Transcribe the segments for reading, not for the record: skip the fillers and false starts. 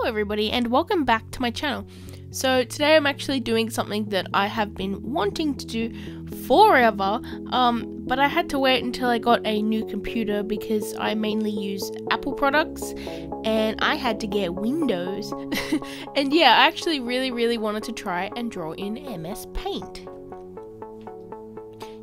everybody and welcome back to my channel. So today I'm actually doing something that I have been wanting to do forever, but I had to wait until I got a new computer because I mainly use Apple products and I had to get Windows. And yeah, I actually really wanted to try and draw in MS Paint.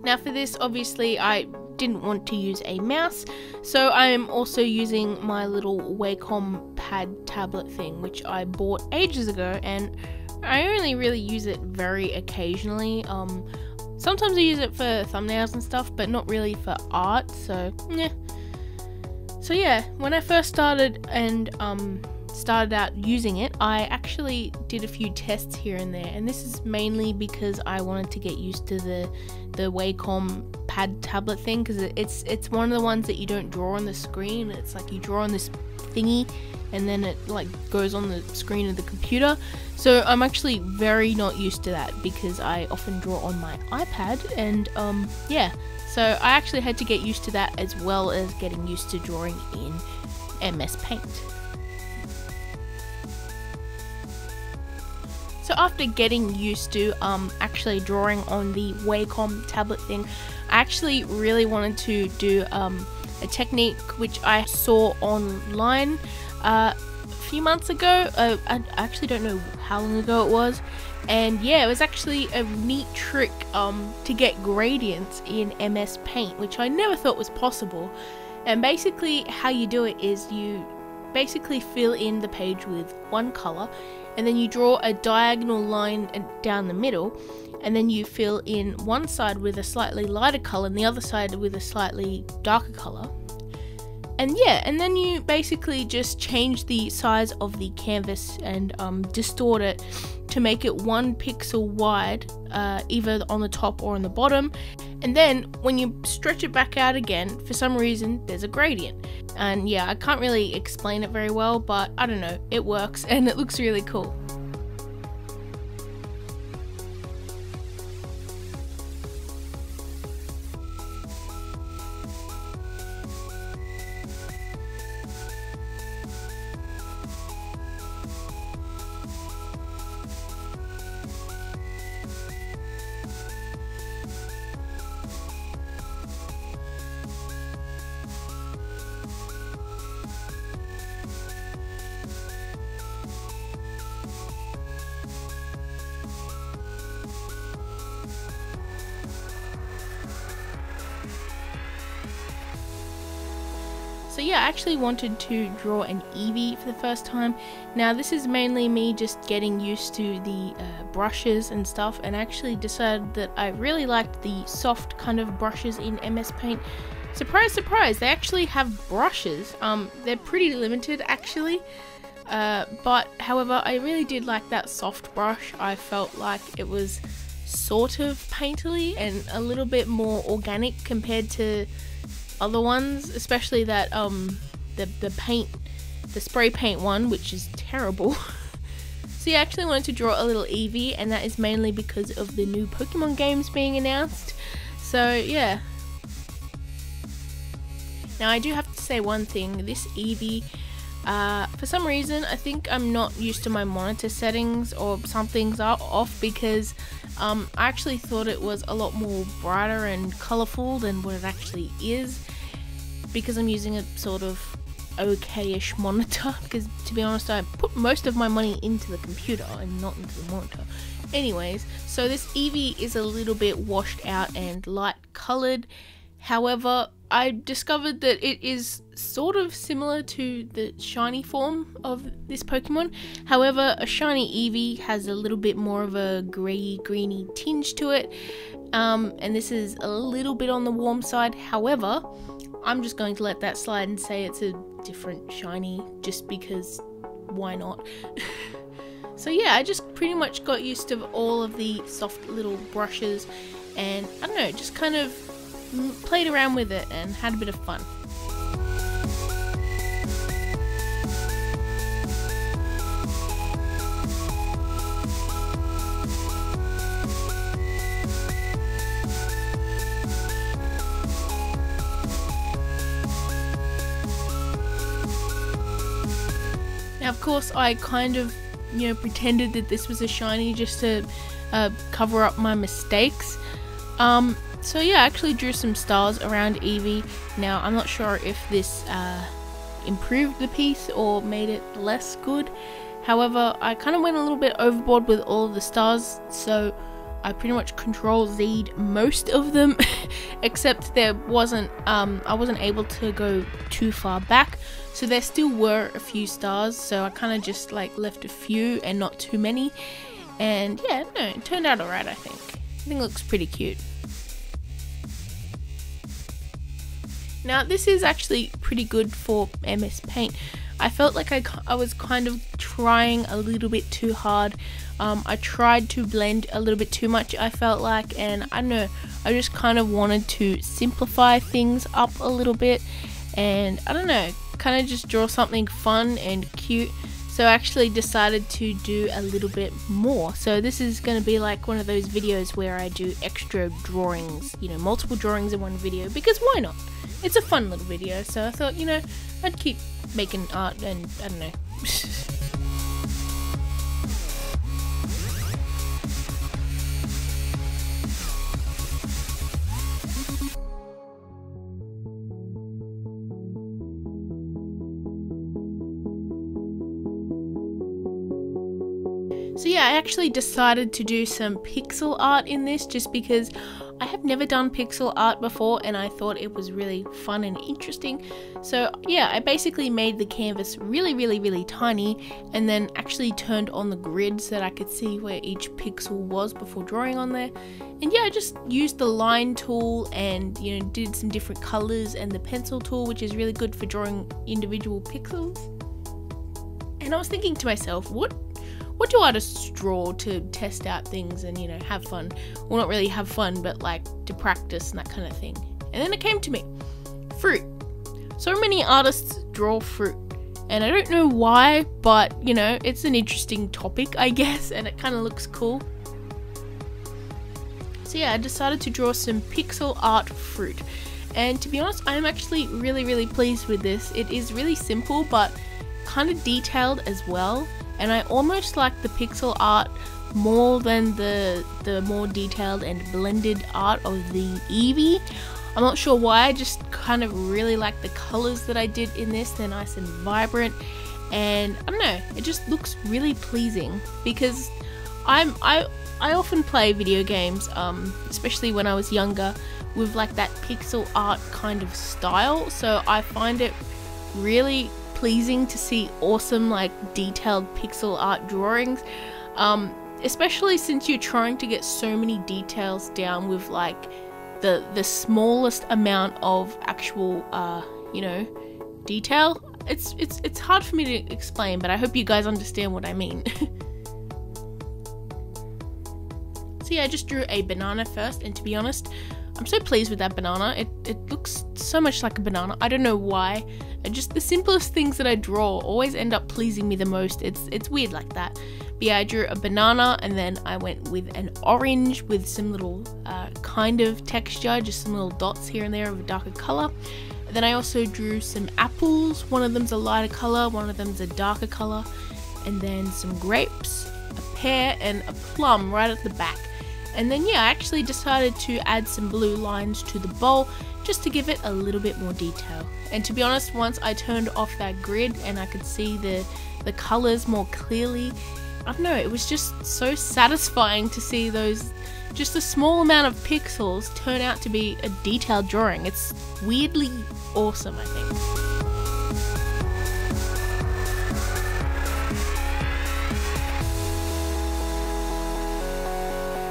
Now for this, obviously I didn't want to use a mouse, so I'm also using my little Wacom pad tablet thing, which I bought ages ago, and I only really use it very occasionally. Sometimes I use it for thumbnails and stuff, but not really for art, so yeah. So yeah, when I first started and started out using it, I actually did a few tests here and there, and this is mainly because I wanted to get used to the Wacom pad tablet thing, because it's one of the ones that you don't draw on the screen. It's like you draw on this thingy and then it like goes on the screen of the computer. So I'm actually very not used to that because I often draw on my iPad, and yeah, so I actually had to get used to that as well as getting used to drawing in MS Paint. So after getting used to actually drawing on the Wacom tablet thing, I actually really wanted to do a technique which I saw online a few months ago. I actually don't know how long ago it was, and yeah, it was actually a neat trick to get gradients in MS Paint, which I never thought was possible. And basically how you do it is you basically fill in the page with one color, and then you draw a diagonal line down the middle, and then you fill in one side with a slightly lighter color and the other side with a slightly darker color. And yeah, and then you basically just change the size of the canvas and distort it to make it 1 pixel wide, either on the top or on the bottom. And then when you stretch it back out again, for some reason there's a gradient. And yeah, I can't really explain it very well, but I don't know, it works and it looks really cool. So yeah, I actually wanted to draw an Eevee for the first time. Now this is mainly me just getting used to the brushes and stuff, and I actually decided that I really liked the soft kind of brushes in MS Paint. Surprise, surprise, they actually have brushes. They're pretty limited actually, but however, I really did like that soft brush. I felt like it was sort of painterly and a little bit more organic compared to other ones, especially that the spray paint one, which is terrible. So yeah, I actually wanted to draw a little Eevee, and that is mainly because of the new Pokemon games being announced. So yeah. Now I do have to say one thing, this Eevee, for some reason I think I'm not used to my monitor settings, or some things are off, because I actually thought it was a lot more brighter and colourful than what it actually is, because I'm using a sort of okay-ish monitor, because to be honest I put most of my money into the computer and not into the monitor. Anyways, so this Eevee is a little bit washed out and light coloured. However, I discovered that it is sort of similar to the shiny form of this Pokemon. However, a shiny Eevee has a little bit more of a greeny tinge to it, and this is a little bit on the warm side. However, I'm just going to let that slide and say it's a different shiny, just because why not? So yeah, I just pretty much got used to all of the soft little brushes, and I don't know, just kind of played around with it and had a bit of fun. Now of course I kind of, you know, pretended that this was a shiny just to cover up my mistakes. So yeah, I actually drew some stars around Eevee. Now I'm not sure if this improved the piece or made it less good. However, I kind of went a little bit overboard with all of the stars, so I pretty much Control-Z'd most of them, except there wasn't, I wasn't able to go too far back, so there still were a few stars, so I kind of just like left a few and not too many, and yeah, no, it turned out alright. I think it looks pretty cute. Now this is actually pretty good for MS Paint. I felt like I was kind of trying a little bit too hard. I tried to blend a little bit too much, I felt like, and I don't know, I just kind of wanted to simplify things up a little bit, and I don't know, kind of just draw something fun and cute. So I actually decided to do a little bit more. So this is going to be like one of those videos where I do extra drawings, you know, multiple drawings in one video, because why not? It's a fun little video, so I thought, you know, I'd keep making art, and I don't know. So yeah, I actually decided to do some pixel art in this just because I have never done pixel art before and I thought it was really fun and interesting. So yeah, I basically made the canvas really tiny and then actually turned on the grid so that I could see where each pixel was before drawing on there. And yeah, I just used the line tool and, you know, did some different colors and the pencil tool, which is really good for drawing individual pixels. And I was thinking to myself, what do artists draw to test out things and, you know, have fun? Well, not really have fun, but like to practice and that kind of thing. And then it came to me, fruit. So many artists draw fruit, and I don't know why, but you know, it's an interesting topic, I guess, and it kind of looks cool. So yeah, I decided to draw some pixel art fruit, and to be honest, I'm actually really pleased with this. It is really simple but kind of detailed as well. And I almost like the pixel art more than the more detailed and blended art of the Eevee. I'm not sure why, I just kind of really like the colors that I did in this. They're nice and vibrant, and I don't know, it just looks really pleasing because I often play video games, especially when I was younger, with like that pixel art kind of style, so I find it really pleasing to see awesome like detailed pixel art drawings, especially since you're trying to get so many details down with like the smallest amount of actual you know, detail. It's hard for me to explain, but I hope you guys understand what I mean. So yeah, I just drew a banana first, and to be honest, I'm so pleased with that banana. It looks so much like a banana. I don't know why. Just the simplest things that I draw always end up pleasing me the most. It's weird like that. But yeah, I drew a banana, and then I went with an orange with some little kind of texture, just some little dots here and there of a darker color. And then I also drew some apples. One of them's a lighter color, one of them's a darker color, and then some grapes, a pear, and a plum right at the back. And then yeah, I actually decided to add some blue lines to the bowl just to give it a little bit more detail. And to be honest, once I turned off that grid and I could see the colors more clearly, I don't know, it was just so satisfying to see those, just a small amount of pixels turn out to be a detailed drawing. It's weirdly awesome, I think.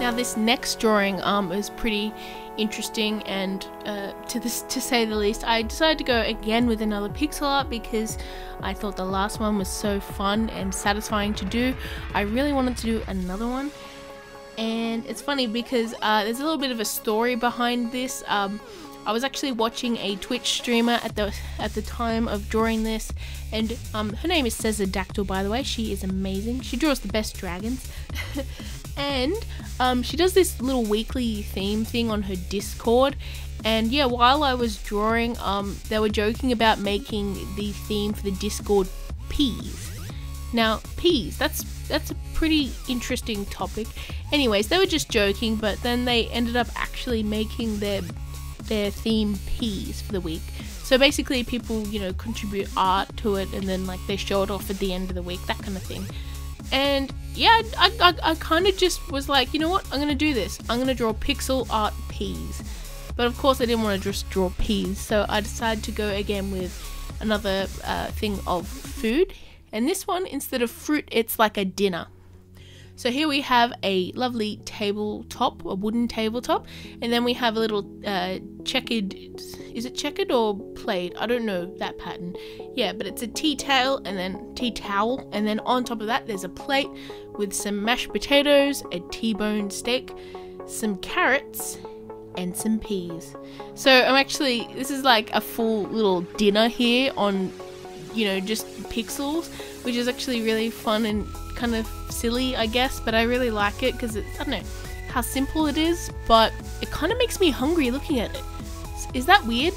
Now this next drawing is pretty interesting, and to say the least. I decided to go again with another pixel art because I thought the last one was so fun and satisfying to do. I really wanted to do another one, and it's funny because there's a little bit of a story behind this. I was actually watching a Twitch streamer at the time of drawing this, and her name is Dactyl, by the way. She is amazing. She draws the best dragons. And she does this little weekly theme thing on her Discord, and yeah, while I was drawing, they were joking about making the theme for the Discord peas. Now, peas, that's a pretty interesting topic. Anyways, they were just joking, but then they ended up actually making their theme peas for the week. So basically people, you know, contribute art to it, and then like they show it off at the end of the week, that kind of thing. And yeah, I kind of just was like, you know what, I'm gonna do this. I'm gonna draw pixel art peas. But of course I didn't want to just draw peas, so I decided to go again with another thing of food. And this one, instead of fruit, it's like a dinner. So here we have a lovely tabletop, a wooden tabletop, and then we have a little checkered, is it checkered or plaid? I don't know that pattern. Yeah, but it's a tea towel, and then on top of that there's a plate with some mashed potatoes, a T-bone steak, some carrots, and some peas. So this is like a full little dinner here on, you know, just pixels, which is actually really fun and kind of silly, I guess, but I really like it because I don't know how simple it is, but it kind of makes me hungry looking at it. Is that weird?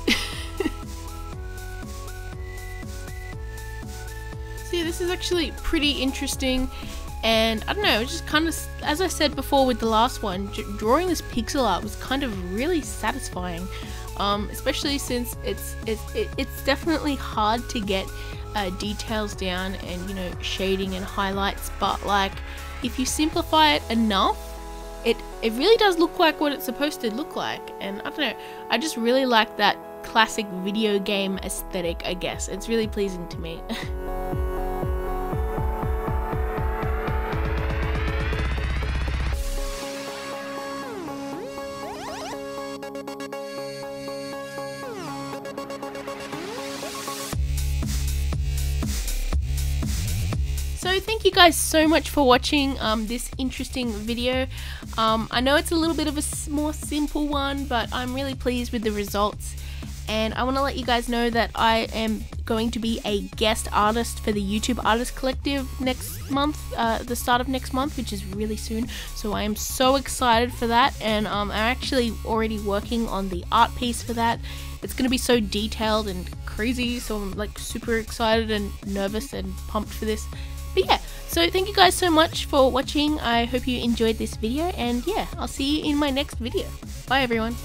See, this is actually pretty interesting, and I don't know, it's just kind of, as I said before with the last one, drawing this pixel art was kind of really satisfying, especially since it's definitely hard to get details down and, you know, shading and highlights, but like if you simplify it enough, it really does look like what it's supposed to look like. And I don't know, I just really like that classic video game aesthetic, I guess. It's really pleasing to me. So thank you guys so much for watching this interesting video. I know it's a little bit of a more simple one, but I'm really pleased with the results. And I want to let you guys know that I am going to be a guest artist for the YouTube Artist Collective next month, the start of next month, which is really soon. So I am so excited for that, and I'm actually already working on the art piece for that. It's going to be so detailed and crazy, so I'm like super excited and nervous and pumped for this. But yeah, so thank you guys so much for watching. I hope you enjoyed this video, and yeah, I'll see you in my next video. Bye everyone.